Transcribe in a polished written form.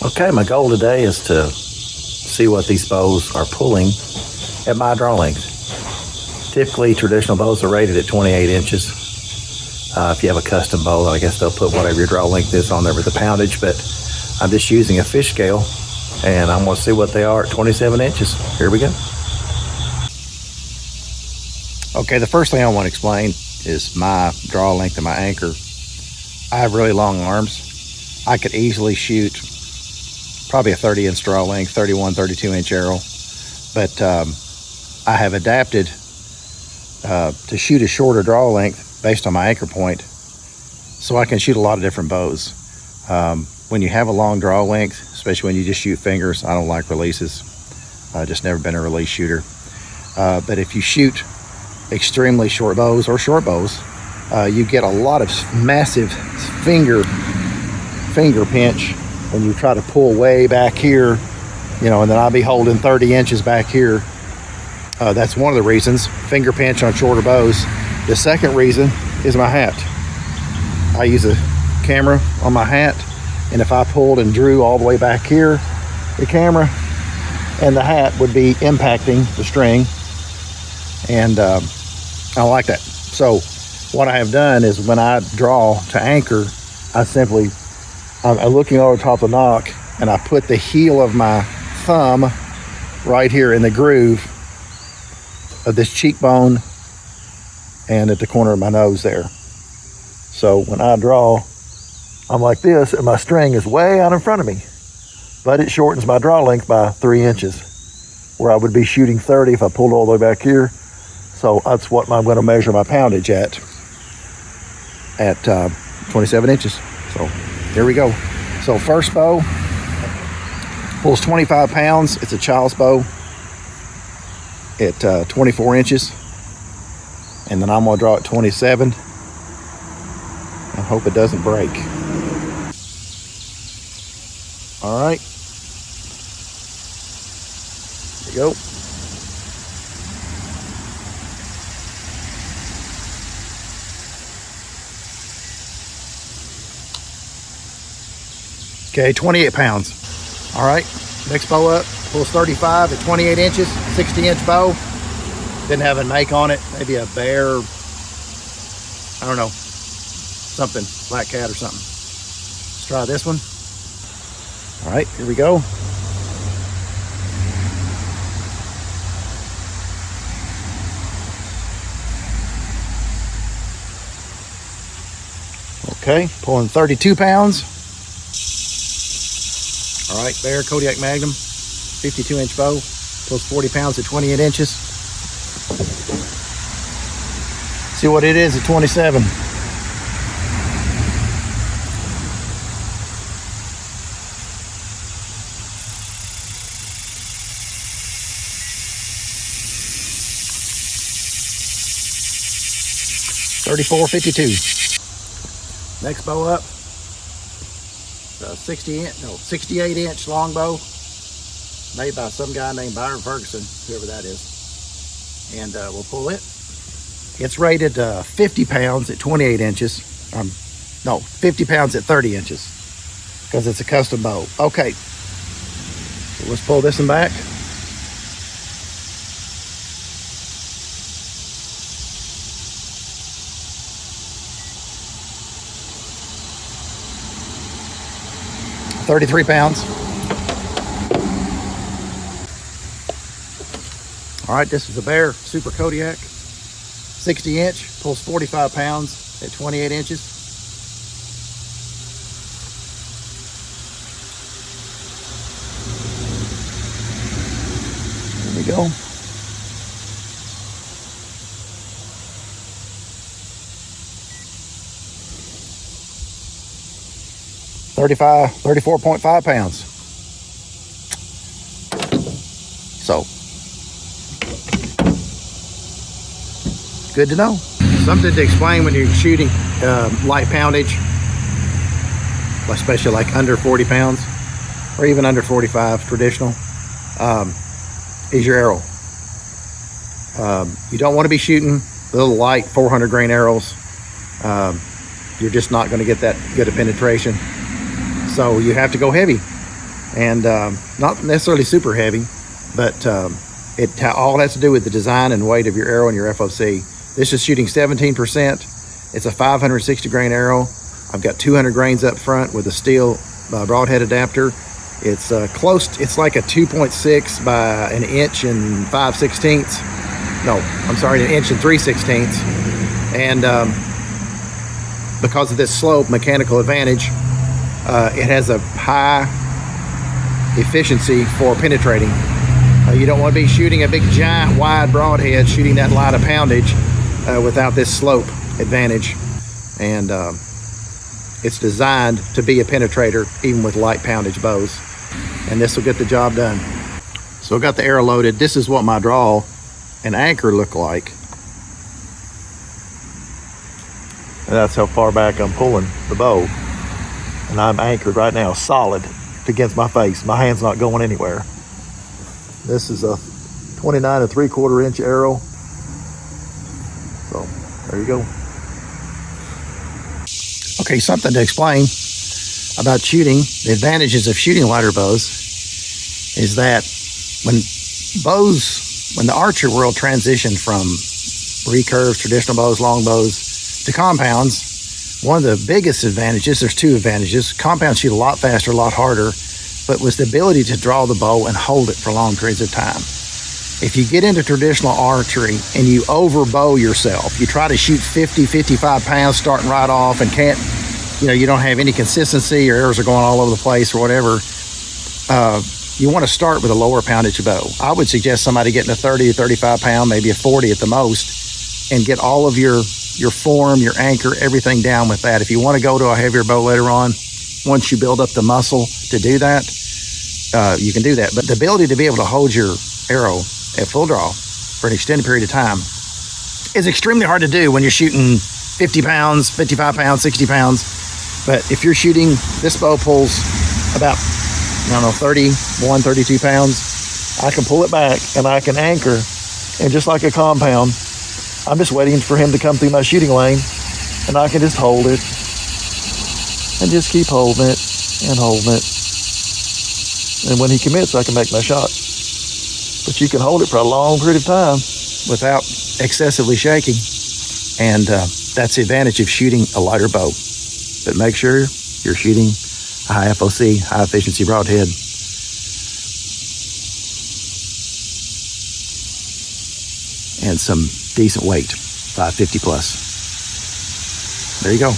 Okay, my goal today is to see what these bows are pulling at my draw length. Typically, traditional bows are rated at 28 inches. If you have a custom bow, I guess they'll put whatever your draw length is on there with the poundage, but I'm just using a fish scale, and I'm going to see what they are at 27 inches. Here we go. Okay, the first thing I want to explain is my draw length of my anchor. I have really long arms. I could easily shoot probably a 30-inch draw length, 31, 32-inch arrow. But I have adapted to shoot a shorter draw length based on my anchor point, so I can shoot a lot of different bows. When you have a long draw length, especially when you just shoot fingers, I don't like releases. I've just never been a release shooter. But if you shoot extremely short bows or short bows, you get a lot of massive finger pinch when you try to pull way back here, and then I'll be holding 30 inches back here. That's one of the reasons, finger pinch on shorter bows. The second reason is my hat. I use a camera on my hat, and if I pulled and drew all the way back here, the camera and the hat would be impacting the string, and I don't like that. So what I have done is when I draw to anchor, I'm looking over the top of the nock, and I put the heel of my thumb right here in the groove of this cheekbone and at the corner of my nose there. So when I draw, I'm like this, and my string is way out in front of me, but it shortens my draw length by 3 inches, where I would be shooting 30 if I pulled all the way back here. So that's what I'm going to measure my poundage at 27 inches. So here we go. So first bow pulls 25 pounds. It's a child's bow at 24 inches. And then I'm going to draw at 27 and hope it doesn't break. All right. Here we go. Okay, 28 pounds. All right, next bow up, pulls 35 at 28 inches, 60-inch bow. Didn't have a make on it, maybe a bear, I don't know, something, black cat or something. Let's try this one. All right, here we go. Okay, pulling 32 pounds. All right, Bear Kodiak Magnum, 52-inch bow, pulls 40 pounds at 28 inches. See what it is at 27. $34.52. Next bow up. 68-inch longbow, made by some guy named Byron Ferguson, whoever that is. And we'll pull it. It's rated 50 pounds at 28 inches. 50 pounds at 30 inches, because it's a custom bow. Okay, so let's pull this one back. $33 pounds. All right, this is the Bear Super Kodiak, 60-inch, pulls 45 pounds at 28 inches. There we go. $34.5 pounds. So, good to know. Something to explain when you're shooting light poundage, especially like under 40 pounds or even under 45 traditional, is your arrow. You don't want to be shooting little light 400 grain arrows. You're just not going to get that good a penetration. So you have to go heavy. and not necessarily super heavy, but it all has to do with the design and weight of your arrow and your FOC. This is shooting 17%. It's a 560 grain arrow. I've got 200 grains up front with a steel broadhead adapter. It's close. It's like a 2.6 by an inch and 5/16. No, I'm sorry, an inch and 3/16. And because of this slope mechanical advantage, it has a high efficiency for penetrating. You don't want to be shooting a big giant wide broadhead, shooting that light of poundage without this slope advantage. And it's designed to be a penetrator even with light poundage bows, and this will get the job done. So I got the arrow loaded. This is what my draw and anchor look like, and that's how far back I'm pulling the bow, and I'm anchored right now solid against my face. My hand's not going anywhere. This is a 29 3/4 inch arrow. So there you go. Okay, something to explain about shooting. The advantages of shooting lighter bows is that when the archer world transitioned from recurves, traditional bows, long bows to compounds, one of the biggest advantages, there's two advantages. Compounds shoot a lot faster, a lot harder, but was the ability to draw the bow and hold it for long periods of time. If you get into traditional archery and you overbow yourself, you try to shoot 50, 55 pounds starting right off and can't, you don't have any consistency, your arrows are going all over the place or whatever, you want to start with a lower poundage bow. I would suggest somebody getting a 30 or 35 pound, maybe a 40 at the most, and get all of your form, your anchor, everything down with that. If you want to go to a heavier bow later on, once you build up the muscle to do that, you can do that. But the ability to be able to hold your arrow at full draw for an extended period of time is extremely hard to do when you're shooting 50 pounds, 55 pounds, 60 pounds. But if you're shooting, this bow pulls about, 31, 32 pounds. I can pull it back and I can anchor, and just like a compound, I'm just waiting for him to come through my shooting lane, and I can just hold it and just keep holding it and holding it. And when he commits, I can make my shot. But you can hold it for a long period of time without excessively shaking. And that's the advantage of shooting a lighter bow. But make sure you're shooting a high FOC, high efficiency broadhead. And some decent weight, 550 plus. There you go.